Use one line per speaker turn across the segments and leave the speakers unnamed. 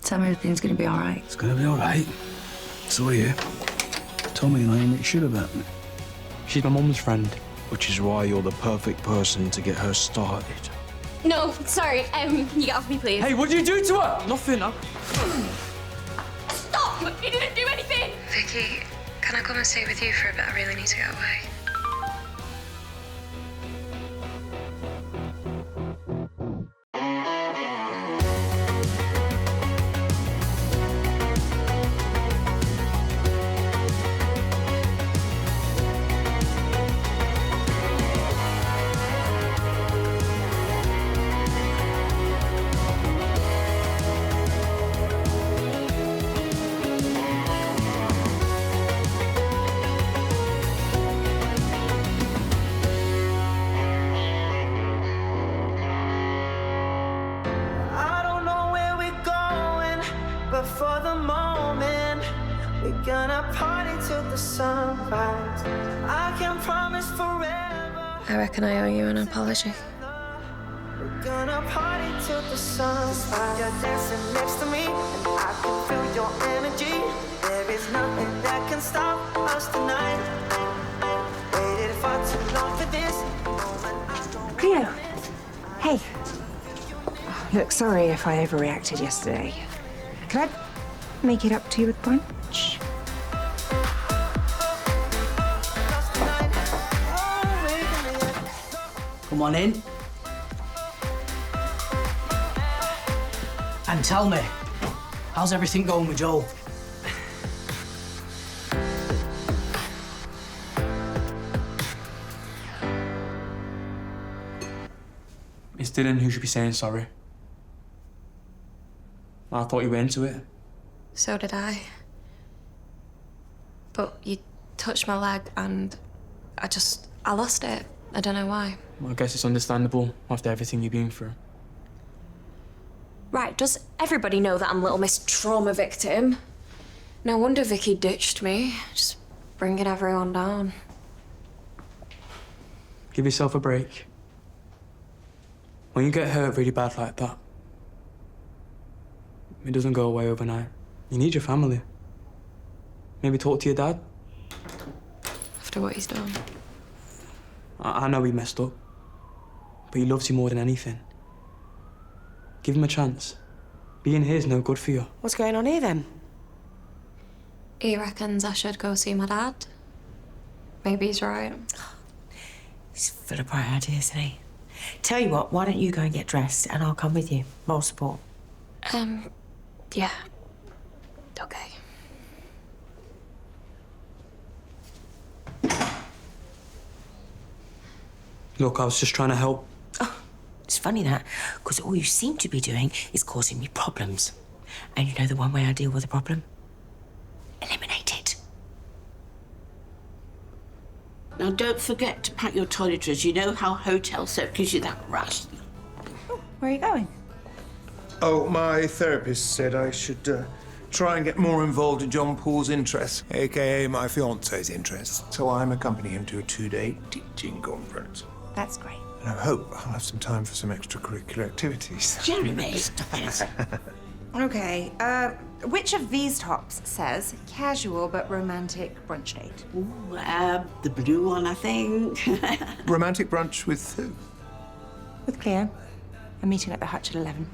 Tell me everything's gonna be all right.
It's gonna be all right. So are you. Tell me anything that should have happened.
She's my mum's friend.
Which is why you're the perfect person to get her started.
No, sorry. Can you get off me, please?
Hey, what did you do to her? Nothing.
Stop! You didn't do anything!
Vicky, can I come and stay with you for a bit? I really need to get away.
For the moment, we're gonna party till the sunrise. I can promise forever.
I reckon I owe you an apology.
We're gonna party till the sunrise. You're dancing next to me, and I can feel your energy. There is nothing that can stop us tonight. Waited far too long for this.
Cleo. Hey. Look, sorry if I overreacted yesterday. Could I make it up to you with brunch?
Come on in. And tell me, how's everything going with Joel?
It's Dylan who should be saying sorry. I thought you were into it.
So did I. But you touched my leg and I lost it. I don't know why.
Well, I guess it's understandable after everything you've been through.
Right, does everybody know that I'm Little Miss Trauma Victim? No wonder Vicky ditched me. Just bringing everyone down.
Give yourself a break. When you get hurt really bad like that, it doesn't go away overnight. You need your family. Maybe talk to your dad.
After what he's done.
I know he messed up, but he loves you more than anything. Give him a chance. Being here is no good for you.
What's going on here, then?
He reckons I should go see my dad. Maybe he's right.
He's full of bright ideas, isn't he? Tell you what, why don't you go and get dressed and I'll come with you. More support.
Yeah. Okay.
Look, I was just trying to help.
Oh, it's funny that, because all you seem to be doing is causing me problems. And you know the one way I deal with a problem? Eliminate it.
Now, don't forget to pack your toiletries. You know how hotel soap gives you that rush.
Oh, where are you going?
Oh, my therapist said I should try and get more involved in John Paul's interests, a.k.a. my fiancé's interests. So I'm accompanying him to a 2-day teaching conference.
That's great.
And I hope I'll have some time for some extracurricular activities.
Jeremy, stop it.
Okay, which of these tops says casual but romantic brunch date?
Ooh, the blue one, I think.
Romantic brunch with who?
With Cleo. I'm meeting at the Hutch at 11.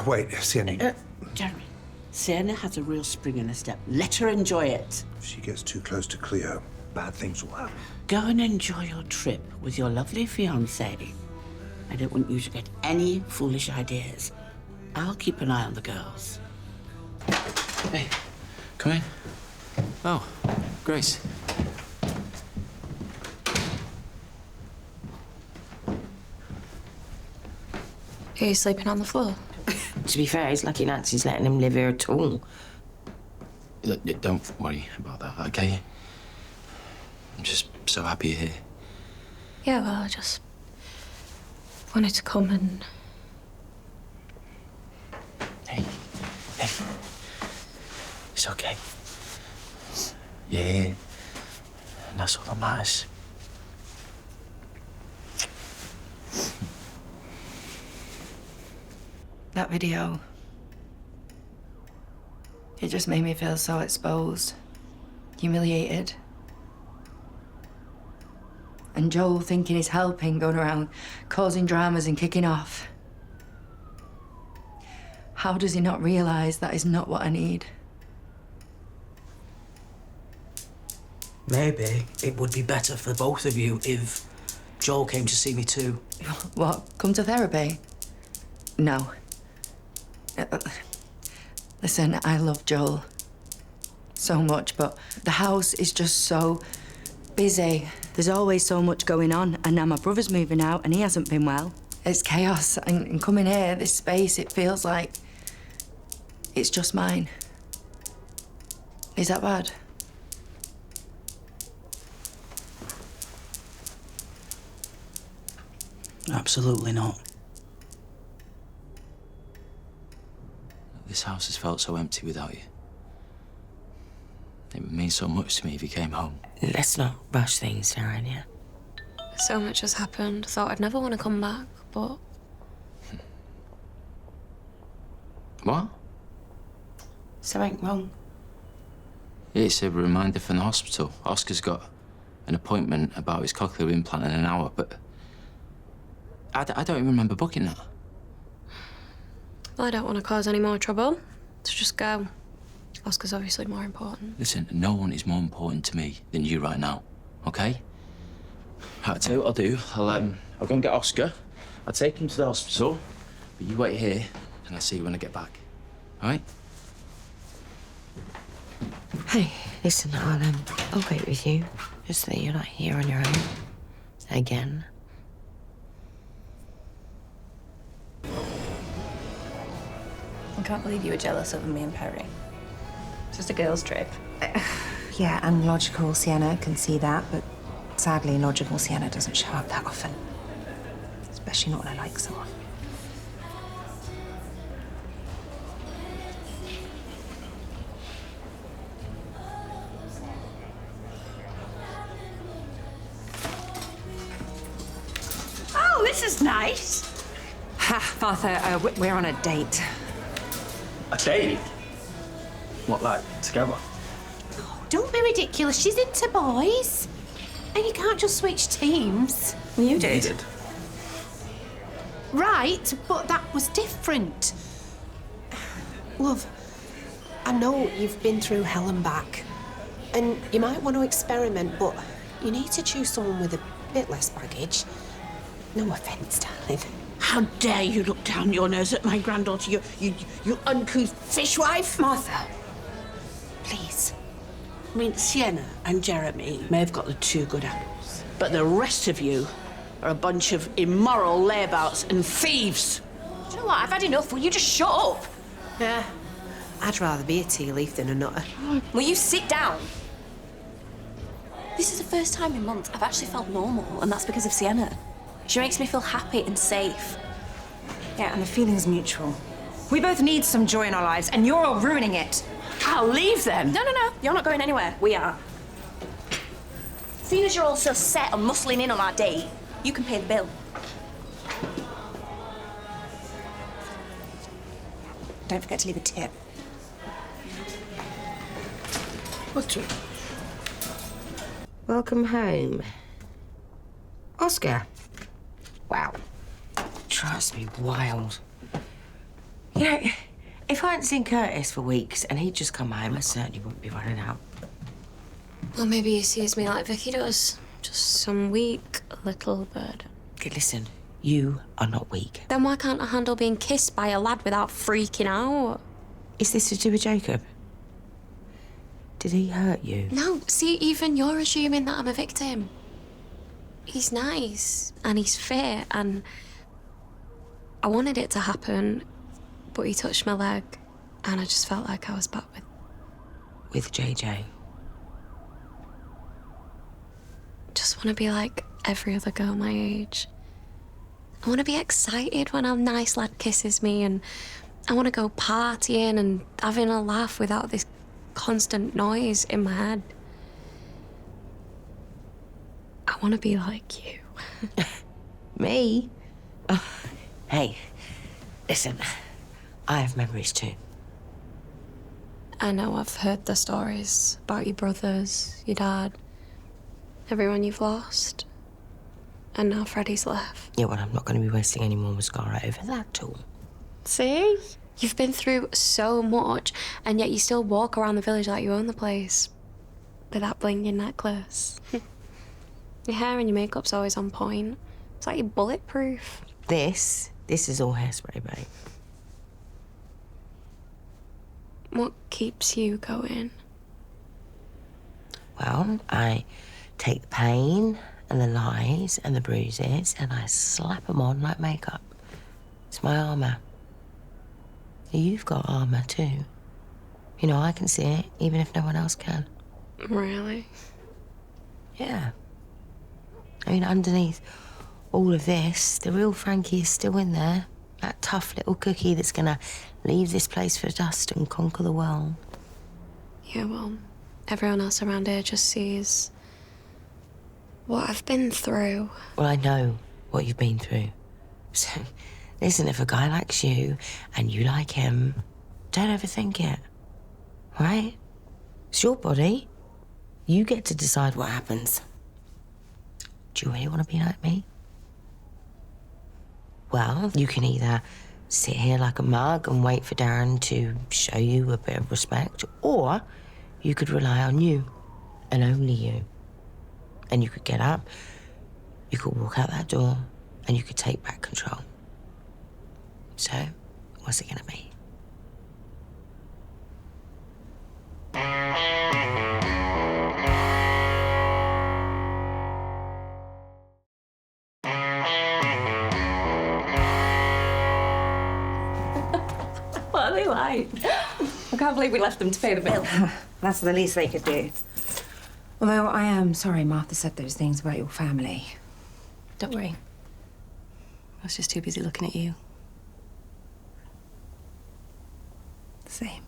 Wait, Sienna.
Jeremy, Sienna has a real spring in her step. Let her enjoy it.
If she gets too close to Cleo, bad things will happen.
Go and enjoy your trip with your lovely fiancé. I don't want you to get any foolish ideas. I'll keep an eye on the girls.
Hey, come in. Oh, Grace.
Are you sleeping on the floor?
To be fair, he's lucky Nancy's letting him live here at all.
Look, don't worry about that, okay? I'm just so happy you're here.
Yeah, well, I just wanted to come and...
Hey. It's okay. Yeah. And that's all that matters.
That video,
It just made me feel so exposed, humiliated. And Joel thinking he's helping, going around causing dramas and kicking off. How does he not realise that is not what I need?
Maybe it would be better for both of you if Joel came to see me too.
What? Come to therapy? No. Listen, I love Joel so much, but the house is just so busy. There's always so much going on, and now my brother's moving out and he hasn't been well. It's chaos, and coming here, this space, it feels like it's just mine. Is that bad?
Absolutely not.
This house has felt so empty without you. It would mean so much to me if you came home.
Let's not rush things, Darren, yeah?
So much has happened. Thought I'd never want to come back, but...
What?
Something wrong?
It's a reminder from the hospital. Oscar's got an appointment about his cochlear implant in an hour, but I don't even remember booking that.
Well, I don't want to cause any more trouble, so just go. Oscar's obviously more important.
Listen, no one is more important to me than you right now, okay? I'll tell you what I'll do. I'll go and get Oscar. I'll take him to the hospital, but you wait here, and I'll see you when I get back. All right?
Hey, listen, I'll wait with you, just so that you're not here on your own. Again.
I can't believe you were jealous of me and Perry. It's just a girls' trip.
Yeah, and logical Sienna can see that, but sadly, logical Sienna doesn't show up that often. Especially not when I like someone.
Oh, this is nice.
Ha, Martha, we're on a date.
A date? What, like, together?
Don't be ridiculous. She's into boys. And you can't just switch teams.
You did.
Right, but that was different. Love, I know you've been through hell and back. And you might want to experiment, but you need to choose someone with a bit less baggage. No offence, darling.
How dare you look down your nose at my granddaughter, you uncouth fishwife?
Martha, please.
I mean, Sienna and Jeremy may have got the two good apples, but the rest of you are a bunch of immoral layabouts and thieves.
Do you know what? I've had enough. Will you just shut up?
Yeah. I'd rather be a tea leaf than a nutter.
Will you sit down? This is the first time in months I've actually felt normal, and that's because of Sienna. She makes me feel happy and safe.
Yeah, and the feeling's mutual. We both need some joy in our lives, and you're all ruining it.
I'll leave then.
No. You're not going anywhere. We are. Seeing as you're all so set on muscling in on our date, you can pay the bill.
Don't forget to leave a tip.
What's it? Welcome home. Oscar. Wow. Drives me wild. You know, if I hadn't seen Curtis for weeks and he'd just come home, I certainly wouldn't be running out.
Well, maybe he sees me like Vicky does. Just some weak little bird.
Okay, listen, you are not weak.
Then why can't I handle being kissed by a lad without freaking out?
Is this to do with Jacob? Did he hurt you?
No, see, even you're assuming that I'm a victim. He's nice, and he's fair, and I wanted it to happen, but he touched my leg, and I just felt like I was back
with JJ.
Just want to be like every other girl my age. I want to be excited when a nice lad kisses me, and I want to go partying and having a laugh without this constant noise in my head. I want to be like you.
Me? Oh, hey, listen, I have memories too.
I know I've heard the stories about your brothers, your dad, everyone you've lost. And now Freddie's left.
Yeah, well, I'm not going to be wasting any more mascara over that tool.
See? You've been through so much, and yet you still walk around the village like you own the place. With that blinging necklace. Your hair and your makeup's always on point. It's like you're bulletproof.
This is all hairspray, babe.
What keeps you going?
Well, I take the pain and the lies and the bruises and I slap them on like makeup. It's my armour. You've got armour too. You know, I can see it, even if no one else can.
Really?
Yeah. I mean, underneath all of this, the real Frankie is still in there. That tough little cookie that's gonna leave this place for dust and conquer the world.
Yeah, well, everyone else around here just sees what I've been through.
Well, I know what you've been through. So, listen, if a guy likes you and you like him, don't overthink it. Right? It's your body. You get to decide what happens. Do you really want to be like me? Well, you can either sit here like a mug and wait for Darren to show you a bit of respect, or you could rely on you, and only you. And you could get up, you could walk out that door, and you could take back control. So, what's it gonna be?
What are they like? I can't believe we left them to pay the bill.
That's the least they could do. Although I am sorry Martha said those things about your family.
Don't worry. I was just too busy looking at you.
Same.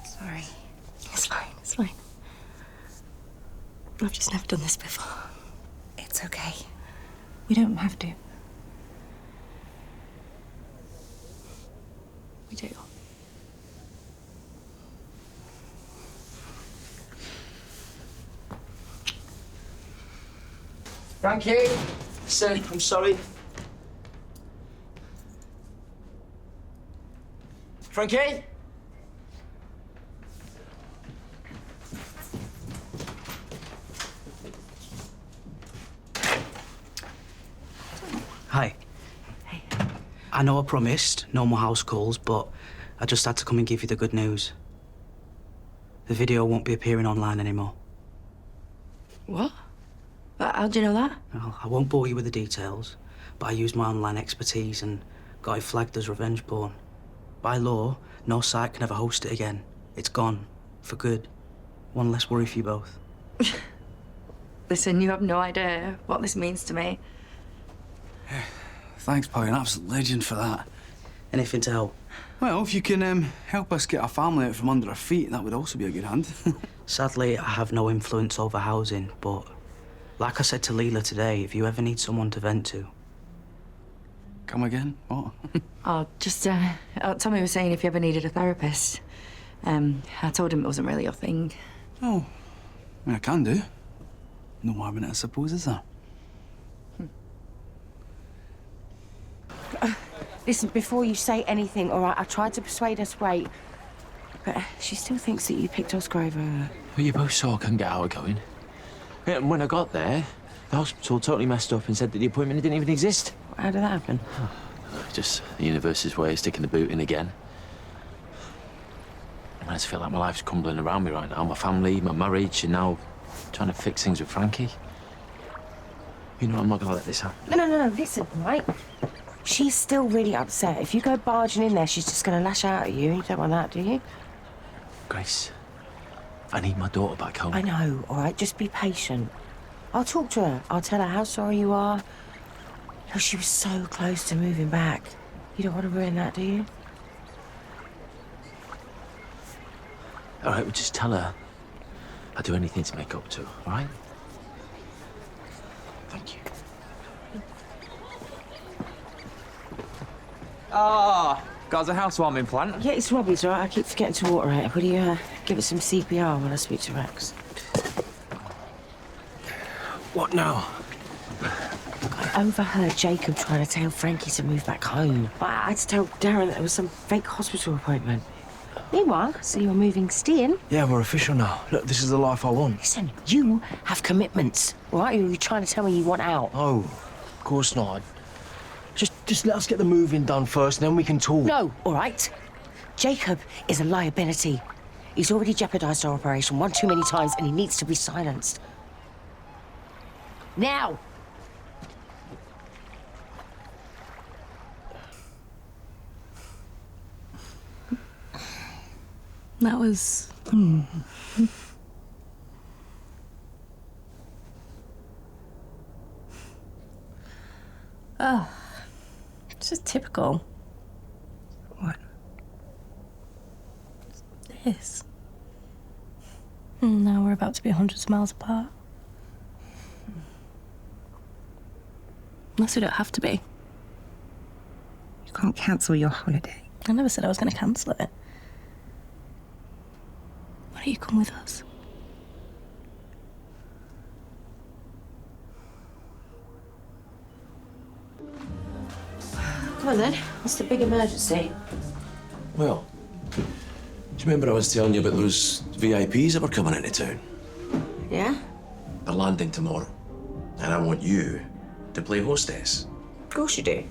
Sorry.
It's fine, it's fine. I've just never done this before.
It's okay. We don't have to.
We do.
Frankie! Listen, I'm sorry. Frankie?
Hi.
Hey.
I know I promised no more house calls, but I just had to come and give you the good news. The video won't be appearing online anymore.
What? How do you know that?
Well, I won't bore you with the details, but I used my online expertise and got it flagged as revenge porn. By law, no site can ever host it again. It's gone. For good. One less worry for you both.
Listen, you have no idea what this means to me.
Thanks, pal. You're an absolute legend for that.
Anything to help?
Well, if you can help us get our family out from under our feet, that would also be a good hand.
Sadly, I have no influence over housing, but like I said to Leela today, if you ever need someone to vent to...
Come again? What?
Oh, just, Tommy was saying if you ever needed a therapist. I told him it wasn't really your thing.
Oh, I mean, I can do. No harm in it, I suppose, is there?
Listen, before you say anything, all right, I tried to persuade her to wait, but she still thinks that you picked Oscar over her.
Well, you both saw I couldn't get how it going. Yeah, and when I got there, the hospital totally messed up and said that the appointment didn't even exist.
How did that happen?
Just the universe's way of sticking the boot in again. I just feel like my life's crumbling around me right now. My family, my marriage, and now trying to fix things with Frankie. You know, I'm not gonna let this happen.
No, listen, right? She's still really upset. If you go barging in there, she's just gonna lash out at you. You don't want that, do you?
Grace, I need my daughter back home.
I know, all right? Just be patient. I'll talk to her. I'll tell her how sorry you are. Oh, she was so close to moving back. You don't want to ruin that, do you?
All right, well, just tell her I'd do anything to make up to her, all right? Thank you.
Ah, got a housewarming plant?
Yeah, it's Robbie's, all right? I keep forgetting to water it. Will you give it some CPR when I speak to Rex?
What now?
I overheard Jacob trying to tell Frankie to move back home. I had to tell Darren that there was some fake hospital appointment. Meanwhile, so you're moving Steen.
Yeah, we're official now. Look, this is the life I want.
Listen, you have commitments, right? You're trying to tell me you want out.
Oh, of course not. Just let us get the moving done first, and then we can talk.
No, all right. Jacob is a liability. He's already jeopardised our operation one too many times, and he needs to be silenced. Now!
That was... Oh, it's just typical.
What?
This. And now we're about to be hundreds of miles apart. Unless we don't have to be.
You can't cancel your holiday.
I never said I was going to cancel it. Why don't you come with us?
Come on then. What's the big emergency?
Well, do you remember I was telling you about those VIPs that were coming into town?
Yeah?
They're landing tomorrow. And I want you to play hostess.
Of course you do.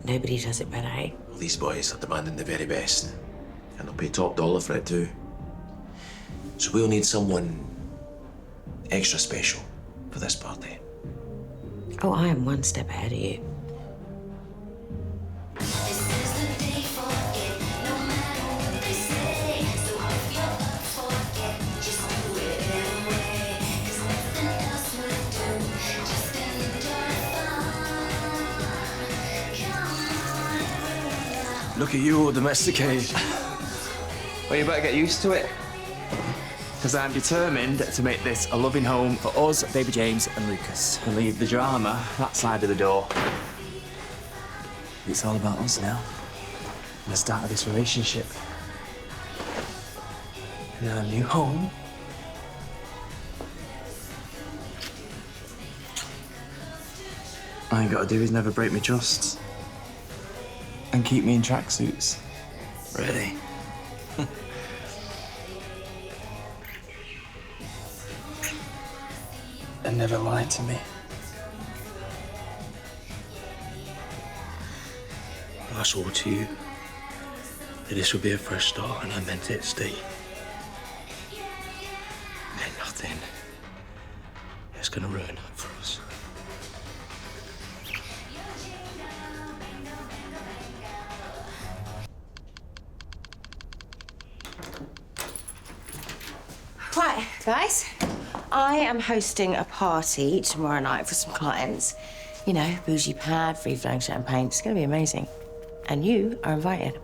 Nobody does it better, eh?
Well, these boys are demanding the very best. And they'll pay top dollar for it too. So we'll need someone extra special for this party.
Oh, I am one step ahead of you.
Look at you all domesticated.
Well, you better get used to it. Because I'm determined to make this a loving home for us, baby James and Lucas. And leave the drama that side of the door. It's all about us now. And the start of this relationship. And our new home. All you gotta do is never break my trust. And keep me in tracksuits.
Ready?
And never lie to me.
I swore to you that this would be a fresh start, and I meant it to stay. And nothing is gonna ruin it for us.
Right, guys. I am hosting a party tomorrow night for some clients. You know, bougie pad, free-flowing champagne. It's going to be amazing. And you are invited.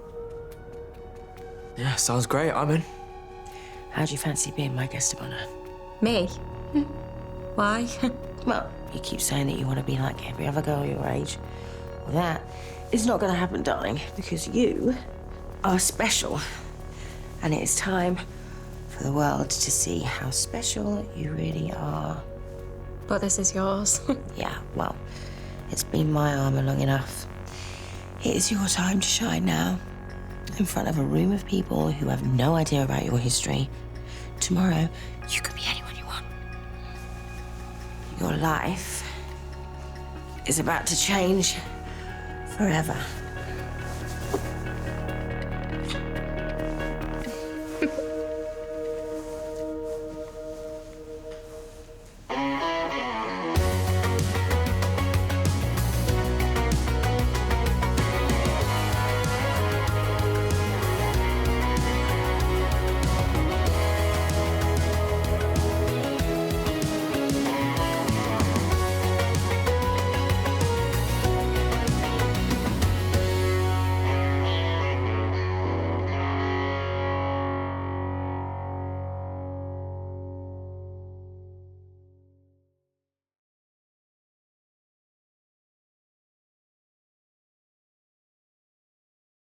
Yeah, sounds great. I'm in.
How do you fancy being my guest of honour?
Me? Why?
Well, you keep saying that you want to be like every other girl your age. Well, that is not going to happen, darling, because you are special. And it is time for the world to see how special you really are.
But this is yours.
Yeah, well, it's been my armour long enough. It is your time to shine now, in front of a room of people who have no idea about your history. Tomorrow, you can be anyone you want. Your life is about to change forever.